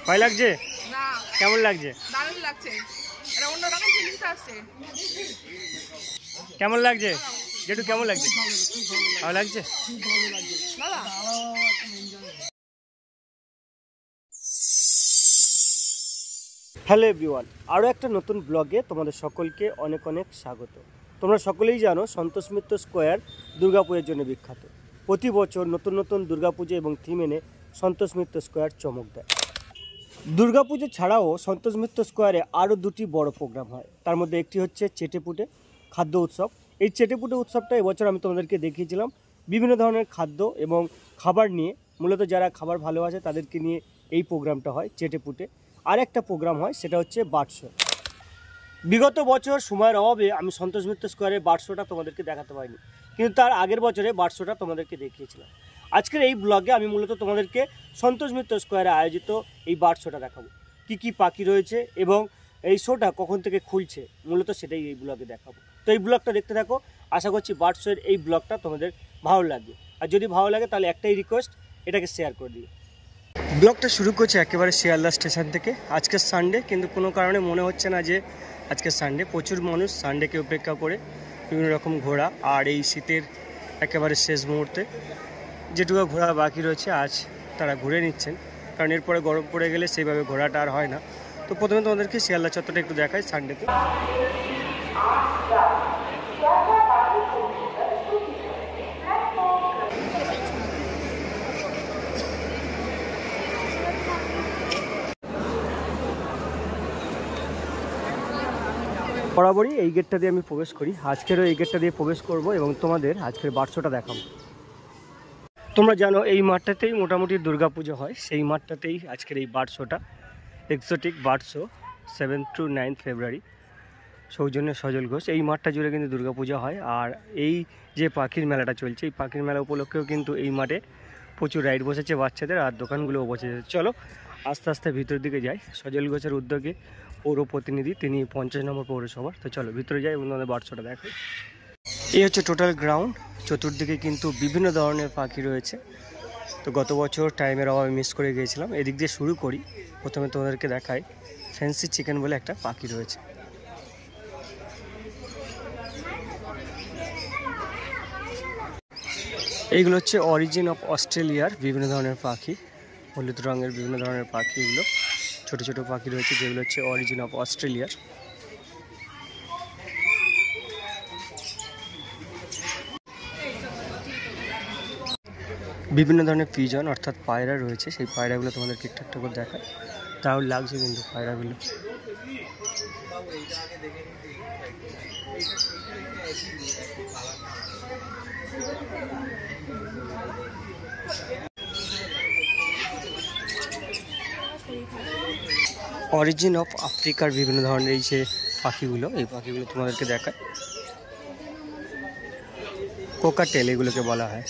ভয় লাগছে? কেমন লাগছে? দারুণ লাগছে, এটা অন্যরকম ফিলিংস আসছে। কেমন লাগছে জেঠু? কেমন লাগছে? ভালো লাগছে? হ্যালো এভরিওয়ান, আরও একটা নতুন ব্লগে তোমাদের সকলকে অনেক অনেক স্বাগত। তোমরা সকলেই জানো সন্তোষ মিত্র স্কোয়ার দুর্গাপুজোর জন্য বিখ্যাত। প্রতি বছর নতুন নতুন দুর্গাপুজো এবং থিম এনে সন্তোষ মিত্র স্কোয়ার চমক দেয়। দুর্গাপুজো ছাড়াও সন্তোষ মিত্র স্কোয়ারে আরও দুটি বড় প্রোগ্রাম হয়। তার মধ্যে একটি হচ্ছে চেটেপুটে খাদ্য উৎসব। এই চেটেপুটে উৎসবটা এবছর আমি তোমাদেরকে দেখিয়েছিলাম বিভিন্ন ধরনের খাদ্য এবং খাবার নিয়ে। মূলত যারা খাবার ভালোবাসে তাদেরকে নিয়ে এই প্রোগ্রামটা হয় চেটেপুটে। আর একটা প্রোগ্রাম হয়, সেটা হচ্ছে বার্ড শো। বিগত বছর সময়ের অভাবে আমি সন্তোষ মিত্র স্কোয়ারে বার্ড শোটা তোমাদেরকে দেখাতে পারিনি, কিন্তু তার আগের বছরে বার্ড শোটা তোমাদেরকে দেখিয়েছিলাম। আজকের এই ব্লগে আমি মূলত তোমাদেরকে সন্তোষ মিত্র স্কোয়ারে আয়োজিত এই বার্ড শোটা দেখাবো। কী কী পাখি রয়েছে এবং এই শোটা কখন থেকে খুলছে, মূলত সেটাই এই ব্লগে দেখাবো। তো এই ব্লগটা দেখতে থাকো। আশা করছি বার্ড শোয়ের এই ব্লগটা তোমাদের ভালো লাগবে। আর যদি ভালো লাগে তাহলে একটাই রিকোয়েস্ট, এটাকে শেয়ার করে দিও। ব্লগটা শুরু করছে একেবারে শিয়ালদা স্টেশন থেকে। আজকে সানডে, কিন্তু কোনো কারণে মনে হচ্ছে না যে আজকে সানডে। প্রচুর মানুষ সানডেকে উপেক্ষা করে বিভিন্ন রকম ঘোরা। আর এই শীতের একেবারে শেষ মুহূর্তে যেটুকু ঘোরা বাকি রয়েছে আজ তারা ঘুরে নিচ্ছেন, কারণ এরপরে গরম পড়ে গেলে সেইভাবে ঘোরাটা আর হয় না। তো প্রথমে তোমাদেরকে শিয়ালদা চত্বরটা একটু দেখাই সানডেতে। বরাবরই এই গেটটা দিয়ে আমি প্রবেশ করি, আজকেরও এই গেটটা দিয়ে প্রবেশ করব এবং তোমাদের আজকের বার্ড শোটা দেখাবো। তোমরা জানো এই মাঠটাতেই মোটামুটি দুর্গাপুজো হয়, সেই মাঠটাতেই আজকের এই বার্ড শোটা, এক্সোটিক বার্ড শো 7 to 9 ফেব্রুয়ারি, সৌজন্যে সজল ঘোষ। এই মাঠটা জুড়ে কিন্তু দুর্গাপূজা হয়। আর এই যে পাখির মেলাটা চলছে, এই পাখির মেলা উপলক্ষেও কিন্তু এই মাঠে প্রচুর রাইড বসেছে বাচ্চাদের, আর দোকানগুলোও বসেছে। চলো আস্তে আস্তে ভিতর দিকে যাই। সজল ঘোষের উদ্যোগে পৌর প্রতিনিধি, তিনি 50 নম্বর পৌরসভার। তো চলো ভিতরে যাই এবং আমাদের বার্ড শোটা দেখাই। এই হচ্ছে টোটাল গ্রাউন্ড। চতুর্দিকে কিন্তু বিভিন্ন ধরনের পাখি রয়েছে। তো গত বছর টাইমের অভাবে মিস করে গিয়েছিলাম। এদিক দিয়ে শুরু করি। প্রথমে তোমাদেরকে দেখাই ফ্যান্সি চিকেন বলে একটা পাখি রয়েছে। এইগুলো হচ্ছে অরিজিন অফ অস্ট্রেলিয়ার বিভিন্ন ধরনের পাখি, হলুদ রঙের বিভিন্ন ধরনের পাখি। এগুলো ছোট ছোট পাখি রয়েছে যেগুলো হচ্ছে অরিজিন অফ অস্ট্রেলিয়ার। বিভিন্ন ধরনের পিজন অর্থাৎ পায়রা রয়েছে, সেই পায়রাগুলো তোমাদেরকে ঠিকঠাক করে দেখায়। দারুণ লাগছে কিন্তু পায়রাগুলো। অরিজিন অফ আফ্রিকার বিভিন্ন ধরনের এই যে পাখিগুলো, এই পাখিগুলো তোমাদেরকে দেখায়। কোকাটেল এগুলোকে বলা হয়।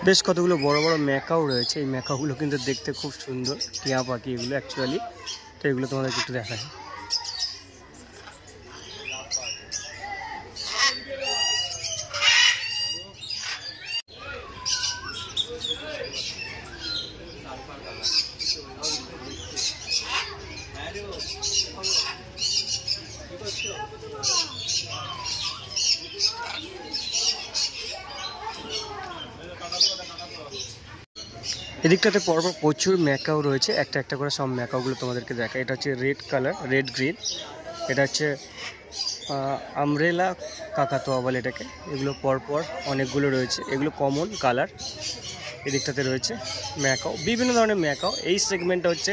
বেশ কতগুলো বড় বড় ম্যাকাও রয়েছে। এই ম্যাকাগুলো কিন্তু দেখতে খুব সুন্দর, টিয়া পাখি এগুলো অ্যাকচুয়ালি। তো এগুলো তোমাদেরকে একটু দেখায়। এদিকটাতে পরপর প্রচুর ম্যাকাও রয়েছে, একটা একটা করে সব ম্যাকাওগুলো তোমাদেরকে দেখা। এটা হচ্ছে রেড কালার, রেড গ্রিন। এটা হচ্ছে আমব্রেলা কাকাতোয়া বলে এটাকে। এগুলো পরপর অনেকগুলো রয়েছে, এগুলো কমন কালার। এদিকটাতে রয়েছে ম্যাকাও, বিভিন্ন ধরনের ম্যাকাও। এই সেগমেন্টটা হচ্ছে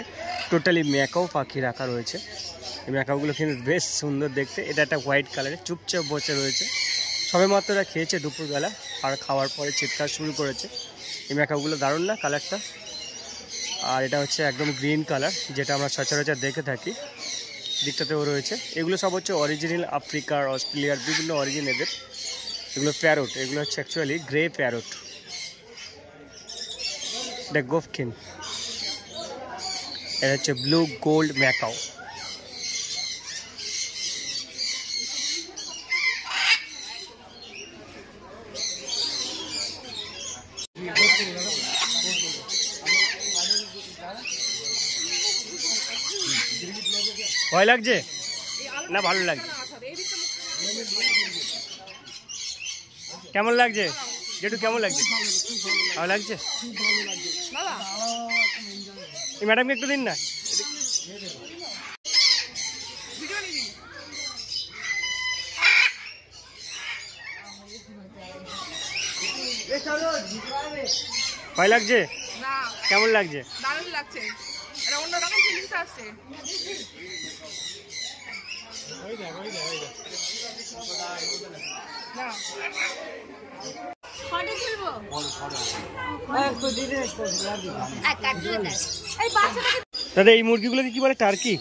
টোটালি ম্যাকাও পাখি রাখা রয়েছে। এই ম্যাকাওগুলো কিন্তু বেশ সুন্দর দেখতে। এটা একটা হোয়াইট কালারের, চুপচাপ বসে রয়েছে। সবে মাত্র এরা খেয়েছে দুপুরবেলা, আর খাওয়ার পরে চিৎকার শুরু করেছে। এই ম্যাকাওগুলো দারুণ না কালারটা? আর এটা হচ্ছে একদম গ্রিন কালার, যেটা আমরা সচরাচর দেখে থাকি। দিকটাতেও রয়েছে। এগুলো সব হচ্ছে অরিজিনাল আফ্রিকার, অস্ট্রেলিয়ার বিভিন্ন অরিজিন এদের। এগুলো প্যারোট, এগুলো হচ্ছে অ্যাকচুয়ালি গ্রে প্যারোট। এটা গোফকিন। এটা হচ্ছে ব্লু গোল্ড ম্যাকাও। ভয় লাগছে না ভালো লাগছে? কেমন লাগছে যেটু, কেমন লাগছে? ভালো লাগছে? এই ম্যাডামকে একটু দিন না। ভয় লাগছে? কেমন লাগছে? দারুণ লাগছে, এটা অন্যরকম ফিলিংস আসছে। দাদা এই মুরগিগুলোকে কি বলে? টার্কি?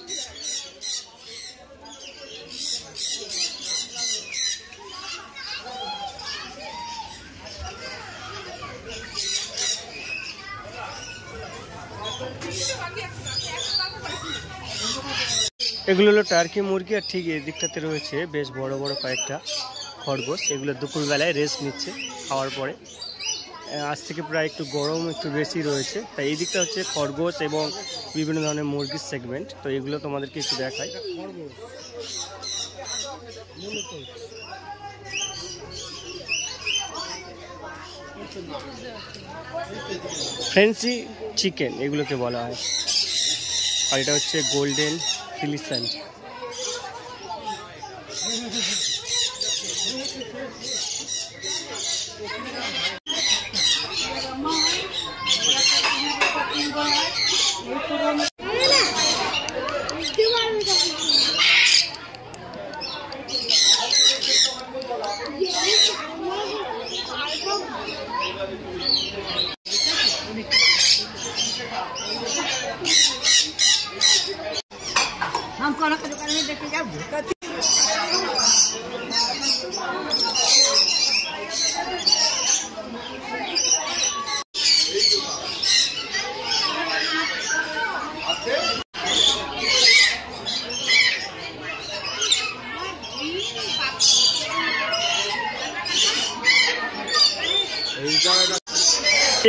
এগুলো হলো টার্কি মুরগি। আর ঠিক এই দিকটাতে রয়েছে বেশ বড় বড় কয়েকটা খরগোশ। এগুলো দুপুরবেলায় রেস্ট নিচ্ছে খাওয়ার পরে। আজ থেকে প্রায় একটু গরম একটু বেশি রয়েছে, তাই এই দিকটা হচ্ছে খরগোশ এবং বিভিন্ন ধরনের মুরগির সেগমেন্ট। তো এগুলো তোমাদেরকে একটু দেখাই। ফ্রেন্সি চিকেন এগুলোকে বলা হয়। আর এটা হচ্ছে গোল্ডেন ফিলিসান্ট। हम कौन का दुकान में देखे जाओ भूखा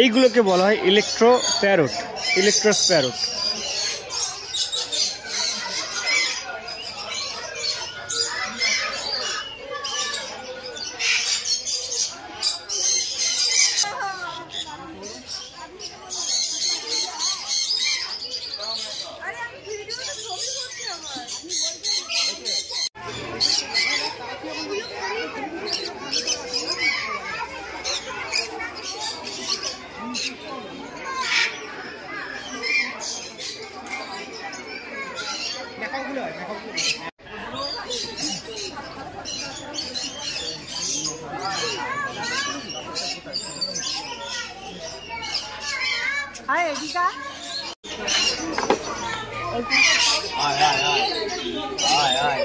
এইগুলোকে বলা হয় ইলেকট্রো প্যারট, ইলেকট্রোস প্যারট। हाय एडिका हाय हाय हाय हाय